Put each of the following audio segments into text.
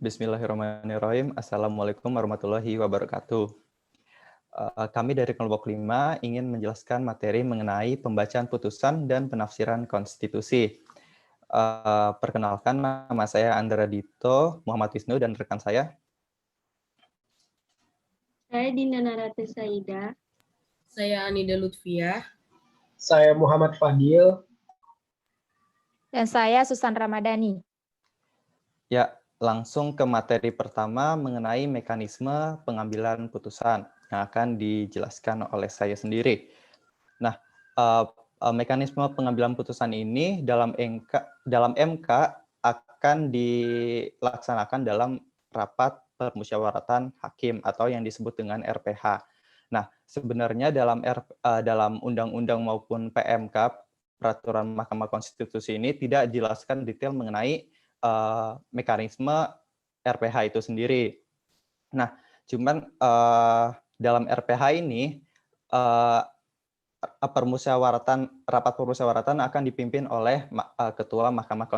Bismillahirrahmanirrahim. Assalamualaikum warahmatullahi wabarakatuh. Kami dari kelompok 5 ingin menjelaskan materi mengenai pembacaan putusan dan penafsiran konstitusi. Perkenalkan, nama saya Andra Dito, Muhammad Wisnu, dan rekan saya. Saya Dinda Narate Saida. Saya Anida Lutfiah. Saya Muhammad Fadil. Dan saya Susan Ramadhani. Ya, langsung ke materi pertama mengenai mekanisme pengambilan putusan yang akan dijelaskan oleh saya sendiri. Nah, mekanisme pengambilan putusan ini dalam MK akan dilaksanakan dalam rapat permusyawaratan hakim atau yang disebut dengan RPH. Nah, sebenarnya dalam undang-undang maupun PMK, peraturan Mahkamah Konstitusi ini tidak dijelaskan detail mengenai mekanisme RPH itu sendiri. Nah, cuman dalam RPH ini rapat permusyawaratan akan dipimpin oleh Ketua Mahkamah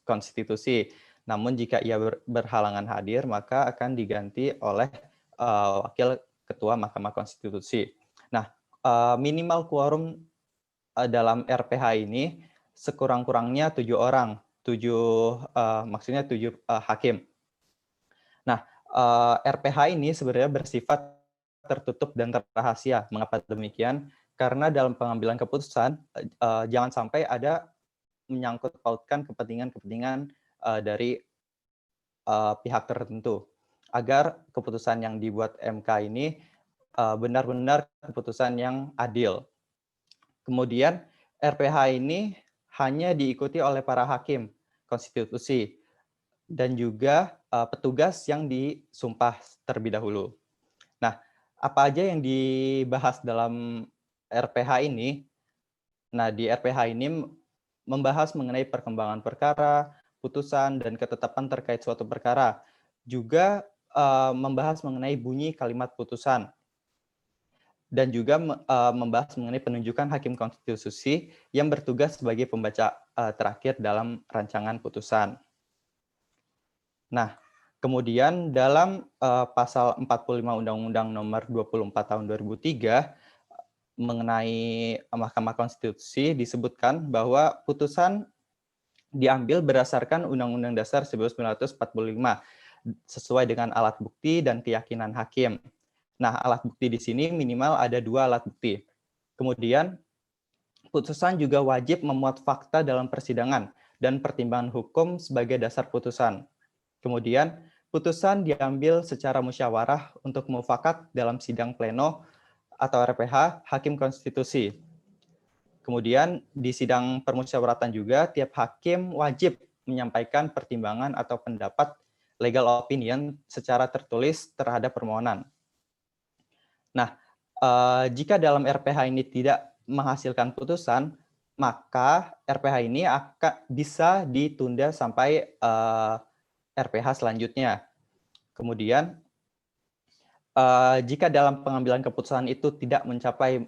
Konstitusi. Namun jika ia berhalangan hadir, maka akan diganti oleh Wakil Ketua Mahkamah Konstitusi. Nah, minimal quorum dalam RPH ini sekurang-kurangnya 7 orang. Maksudnya 7 hakim. Nah, RPH ini sebenarnya bersifat tertutup dan rahasia. Mengapa demikian? Karena dalam pengambilan keputusan jangan sampai ada menyangkut pautkan kepentingan-kepentingan dari pihak tertentu, agar keputusan yang dibuat MK ini benar-benar keputusan yang adil. Kemudian RPH ini hanya diikuti oleh para hakim konstitusi dan juga petugas yang disumpah terlebih dahulu. Nah, apa aja yang dibahas dalam RPH ini? Nah, di RPH ini membahas mengenai perkembangan perkara, putusan, dan ketetapan terkait suatu perkara. Juga membahas mengenai bunyi kalimat putusan. Dan juga membahas mengenai penunjukan hakim konstitusi yang bertugas sebagai pembaca terakhir dalam rancangan putusan. Nah, kemudian dalam pasal 45 Undang-Undang Nomor 24 Tahun 2003 mengenai Mahkamah Konstitusi disebutkan bahwa putusan diambil berdasarkan Undang-Undang Dasar 1945 sesuai dengan alat bukti dan keyakinan hakim. Nah, alat bukti di sini minimal ada 2 alat bukti. Kemudian, putusan juga wajib memuat fakta dalam persidangan dan pertimbangan hukum sebagai dasar putusan. Kemudian, putusan diambil secara musyawarah untuk mufakat dalam sidang pleno atau RPH Hakim Konstitusi. Kemudian, di sidang permusyawaratan juga, tiap hakim wajib menyampaikan pertimbangan atau pendapat legal opinion secara tertulis terhadap permohonan. Nah, jika dalam RPH ini tidak menghasilkan putusan, maka RPH ini akan bisa ditunda sampai RPH selanjutnya. Kemudian, jika dalam pengambilan keputusan itu tidak mencapai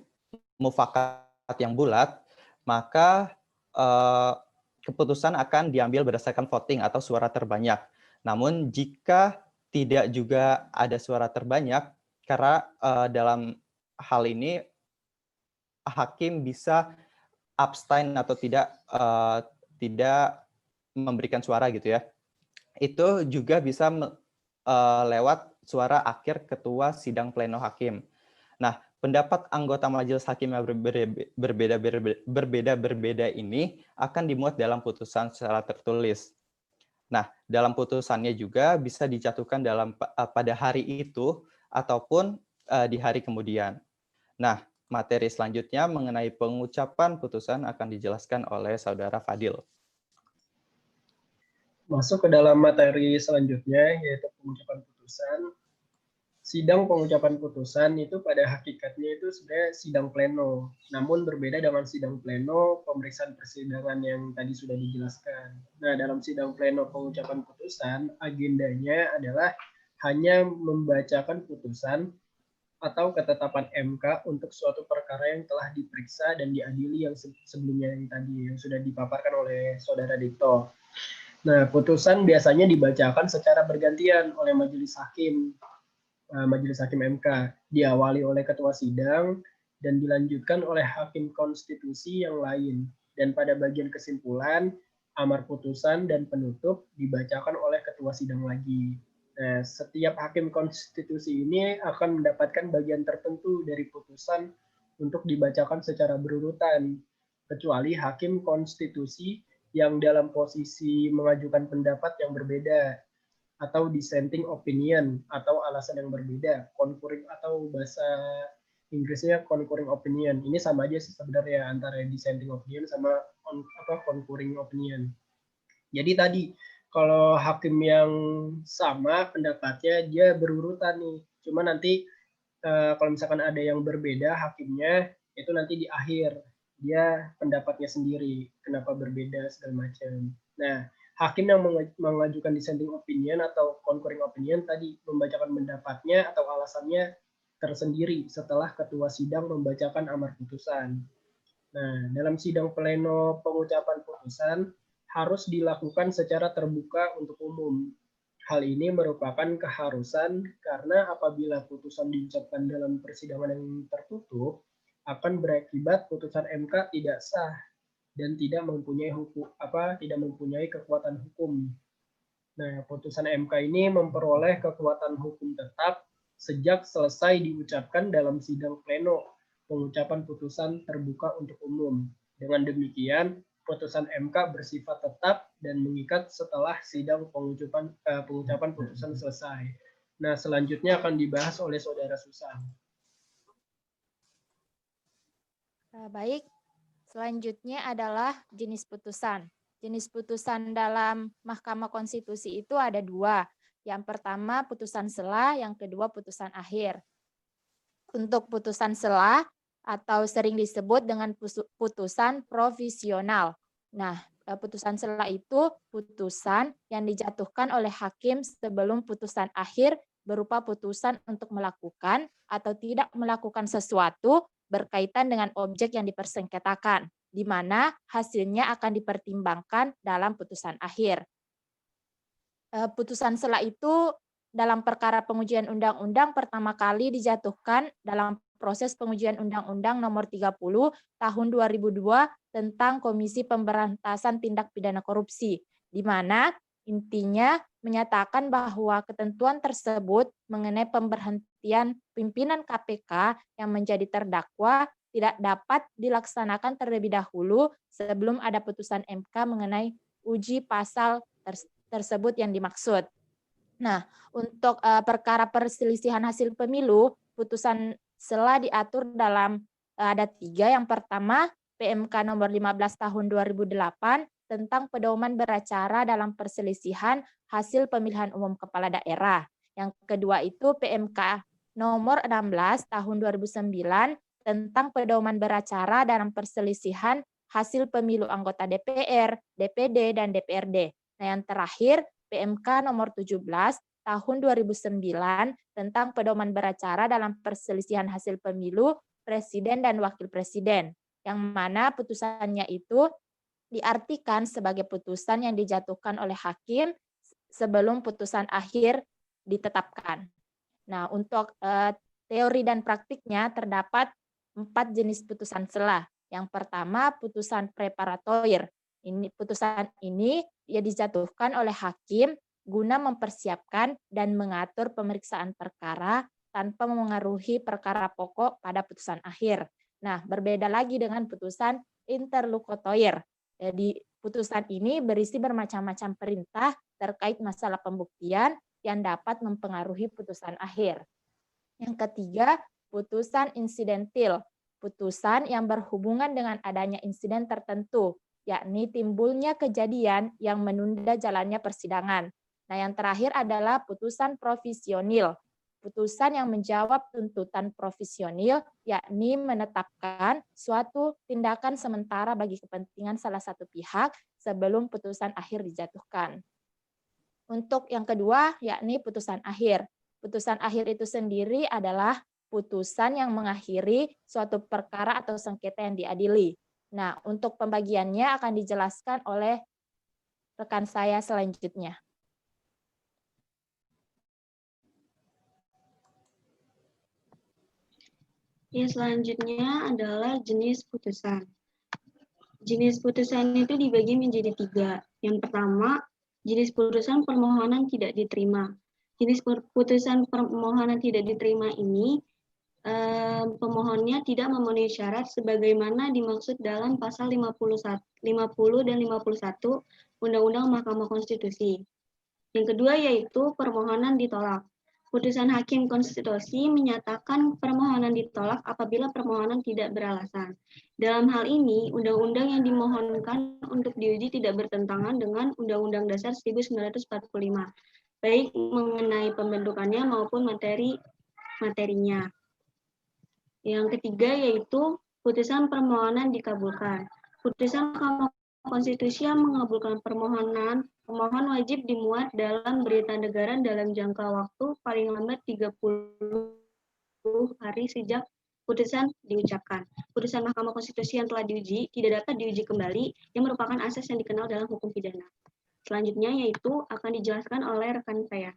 mufakat yang bulat, maka keputusan akan diambil berdasarkan voting atau suara terbanyak. Namun, jika tidak juga ada suara terbanyak, karena dalam hal ini hakim bisa abstain atau tidak memberikan suara gitu ya. Itu juga bisa lewat suara akhir ketua sidang pleno hakim. Nah, pendapat anggota majelis hakim yang berbeda-berbeda ini akan dimuat dalam putusan secara tertulis. Nah, dalam putusannya juga bisa dijatuhkan pada hari itu ataupun di hari kemudian. Nah, materi selanjutnya mengenai pengucapan putusan akan dijelaskan oleh Saudara Fadil. Masuk ke dalam materi selanjutnya, yaitu pengucapan putusan. Sidang pengucapan putusan itu pada hakikatnya itu sebenarnya sidang pleno. Namun berbeda dengan sidang pleno pemeriksaan persidangan yang tadi sudah dijelaskan. Nah, dalam sidang pleno pengucapan putusan, agendanya adalah hanya membacakan putusan atau ketetapan MK untuk suatu perkara yang telah diperiksa dan diadili yang sebelumnya yang tadi yang sudah dipaparkan oleh Saudara Dito. Nah, putusan biasanya dibacakan secara bergantian oleh majelis hakim MK, diawali oleh ketua sidang dan dilanjutkan oleh hakim konstitusi yang lain. Dan pada bagian kesimpulan, amar putusan dan penutup dibacakan oleh ketua sidang lagi. Nah, setiap hakim konstitusi ini akan mendapatkan bagian tertentu dari putusan untuk dibacakan secara berurutan, kecuali hakim konstitusi yang dalam posisi mengajukan pendapat yang berbeda atau dissenting opinion atau alasan yang berbeda, concurring atau bahasa Inggrisnya concurring opinion. Ini sama aja sih sebenarnya antara dissenting opinion sama concurring opinion. Jadi tadi kalau hakim yang sama pendapatnya dia berurutan nih. Cuma nanti kalau misalkan ada yang berbeda hakimnya itu nanti di akhir dia pendapatnya sendiri kenapa berbeda segala macam. Nah, hakim yang mengajukan dissenting opinion atau concurring opinion tadi membacakan pendapatnya atau alasannya tersendiri setelah ketua sidang membacakan amar putusan. Nah, dalam sidang pleno pengucapan putusan harus dilakukan secara terbuka untuk umum. Hal ini merupakan keharusan karena apabila putusan diucapkan dalam persidangan yang tertutup, akan berakibat putusan MK tidak sah dan tidak mempunyai kekuatan hukum. Nah, putusan MK ini memperoleh kekuatan hukum tetap sejak selesai diucapkan dalam sidang pleno pengucapan putusan terbuka untuk umum. Dengan demikian, putusan MK bersifat tetap dan mengikat setelah sidang pengucapan putusan selesai. Nah, selanjutnya akan dibahas oleh Saudara Susan. Baik, selanjutnya adalah jenis putusan. Jenis putusan dalam Mahkamah Konstitusi itu ada dua. Yang pertama putusan sela, yang kedua putusan akhir. Untuk putusan sela atau sering disebut dengan putusan provisional. Nah, putusan sela itu putusan yang dijatuhkan oleh hakim sebelum putusan akhir berupa putusan untuk melakukan atau tidak melakukan sesuatu berkaitan dengan objek yang dipersengketakan, di mana hasilnya akan dipertimbangkan dalam putusan akhir. Putusan sela itu dalam perkara pengujian undang-undang pertama kali dijatuhkan dalam proses pengujian Undang-Undang Nomor 30 Tahun 2002 tentang Komisi Pemberantasan Tindak Pidana Korupsi, di mana intinya menyatakan bahwa ketentuan tersebut mengenai pemberhentian pimpinan KPK yang menjadi terdakwa tidak dapat dilaksanakan terlebih dahulu sebelum ada putusan MK mengenai uji pasal tersebut yang dimaksud. Nah, untuk perkara perselisihan hasil pemilu, putusan sela diatur dalam ada 3. Yang pertama, PMK nomor 15 tahun 2008 tentang pedoman beracara dalam perselisihan hasil pemilihan umum kepala daerah. Yang kedua itu PMK nomor 16 tahun 2009 tentang pedoman beracara dalam perselisihan hasil pemilu anggota DPR, DPD, dan DPRD. Nah, yang terakhir PMK nomor 17 tahun 2009 tentang pedoman beracara dalam perselisihan hasil pemilu presiden dan wakil presiden, yang mana putusannya itu diartikan sebagai putusan yang dijatuhkan oleh hakim sebelum putusan akhir ditetapkan. Nah, untuk teori dan praktiknya terdapat 4 jenis putusan sela. Yang pertama, putusan preparatoir. Putusan ini ya dijatuhkan oleh hakim guna mempersiapkan dan mengatur pemeriksaan perkara tanpa memengaruhi perkara pokok pada putusan akhir. Nah, berbeda lagi dengan putusan interlokutoir. Jadi, putusan ini berisi bermacam-macam perintah terkait masalah pembuktian yang dapat mempengaruhi putusan akhir. Yang ketiga, putusan insidentil. Putusan yang berhubungan dengan adanya insiden tertentu, yakni timbulnya kejadian yang menunda jalannya persidangan. Nah, yang terakhir adalah putusan provisionil. Putusan yang menjawab tuntutan provisionil, yakni menetapkan suatu tindakan sementara bagi kepentingan salah satu pihak sebelum putusan akhir dijatuhkan. Untuk yang kedua, yakni putusan akhir. Putusan akhir itu sendiri adalah putusan yang mengakhiri suatu perkara atau sengketa yang diadili. Nah, untuk pembagiannya akan dijelaskan oleh rekan saya selanjutnya. Ya, selanjutnya adalah jenis putusan. Jenis putusan itu dibagi menjadi 3. Yang pertama, jenis putusan permohonan tidak diterima. Jenis putusan permohonan tidak diterima ini, pemohonnya tidak memenuhi syarat sebagaimana dimaksud dalam pasal 50 dan 51 Undang-Undang Mahkamah Konstitusi. Yang kedua yaitu permohonan ditolak. Putusan Hakim Konstitusi menyatakan permohonan ditolak apabila permohonan tidak beralasan. Dalam hal ini, undang-undang yang dimohonkan untuk diuji tidak bertentangan dengan Undang-Undang Dasar 1945, baik mengenai pembentukannya maupun materinya. Yang ketiga yaitu putusan permohonan dikabulkan. Putusan Mahkamah Konstitusi yang mengabulkan permohonan, pemohon wajib dimuat dalam berita negara dalam jangka waktu paling lambat 30 hari sejak putusan diucapkan. Putusan Mahkamah Konstitusi yang telah diuji tidak dapat diuji kembali, yang merupakan asas yang dikenal dalam hukum pidana. Selanjutnya yaitu akan dijelaskan oleh rekan saya.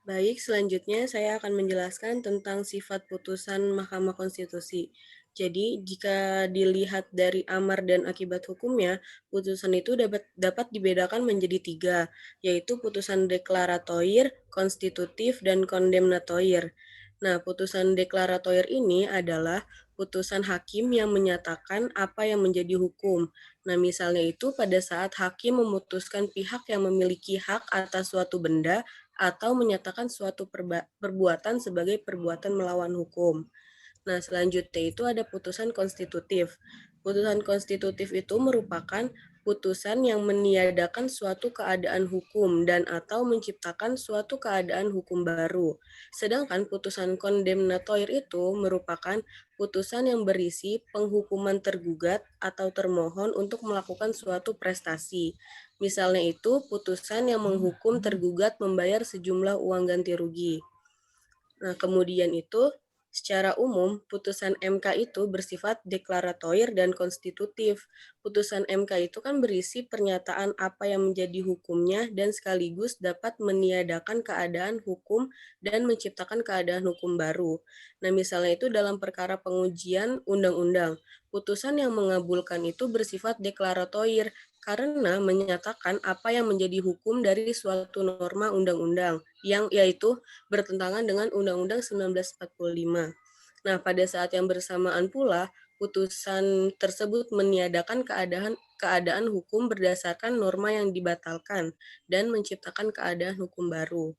Baik, selanjutnya saya akan menjelaskan tentang sifat putusan Mahkamah Konstitusi. Jadi, jika dilihat dari amar dan akibat hukumnya, putusan itu dapat dibedakan menjadi 3, yaitu putusan deklaratoir, konstitutif, dan kondemnatoir. Nah, putusan deklaratoir ini adalah putusan hakim yang menyatakan apa yang menjadi hukum. Nah, misalnya itu pada saat hakim memutuskan pihak yang memiliki hak atas suatu benda atau menyatakan suatu perbuatan sebagai perbuatan melawan hukum. Nah, selanjutnya itu ada putusan konstitutif. Putusan konstitutif itu merupakan putusan yang meniadakan suatu keadaan hukum dan atau menciptakan suatu keadaan hukum baru. Sedangkan putusan kondemnatoir itu merupakan putusan yang berisi penghukuman tergugat atau termohon untuk melakukan suatu prestasi. Misalnya itu putusan yang menghukum tergugat membayar sejumlah uang ganti rugi. Nah, kemudian itu secara umum, putusan MK itu bersifat deklaratoir dan konstitutif. Putusan MK itu kan berisi pernyataan apa yang menjadi hukumnya dan sekaligus dapat meniadakan keadaan hukum dan menciptakan keadaan hukum baru. Nah, misalnya itu dalam perkara pengujian undang-undang, putusan yang mengabulkan itu bersifat deklaratoir karena menyatakan apa yang menjadi hukum dari suatu norma undang-undang, yang yaitu bertentangan dengan Undang-Undang 1945. Nah, pada saat yang bersamaan pula, putusan tersebut meniadakan keadaan hukum berdasarkan norma yang dibatalkan dan menciptakan keadaan hukum baru.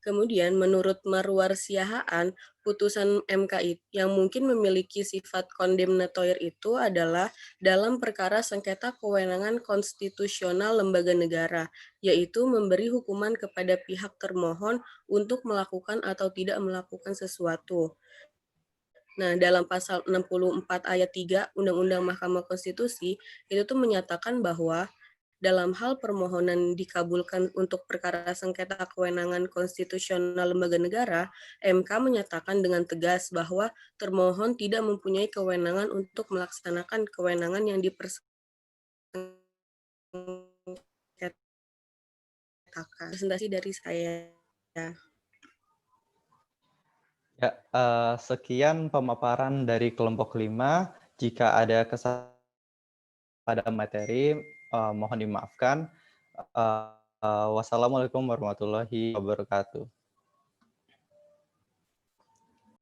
Kemudian, menurut Marwar Siahaan, putusan MK yang mungkin memiliki sifat kondemnatoir itu adalah dalam perkara sengketa kewenangan konstitusional lembaga negara, yaitu memberi hukuman kepada pihak termohon untuk melakukan atau tidak melakukan sesuatu. Nah, dalam pasal 64 ayat 3 Undang-Undang Mahkamah Konstitusi, itu tuh menyatakan bahwa dalam hal permohonan dikabulkan untuk perkara sengketa kewenangan konstitusional lembaga negara, MK menyatakan dengan tegas bahwa termohon tidak mempunyai kewenangan untuk melaksanakan kewenangan yang dipersengketakan. Presentasi dari saya. Ya, sekian pemaparan dari kelompok 5. Jika ada kesalahan pada materi, mohon dimaafkan. Wassalamualaikum warahmatullahi wabarakatuh.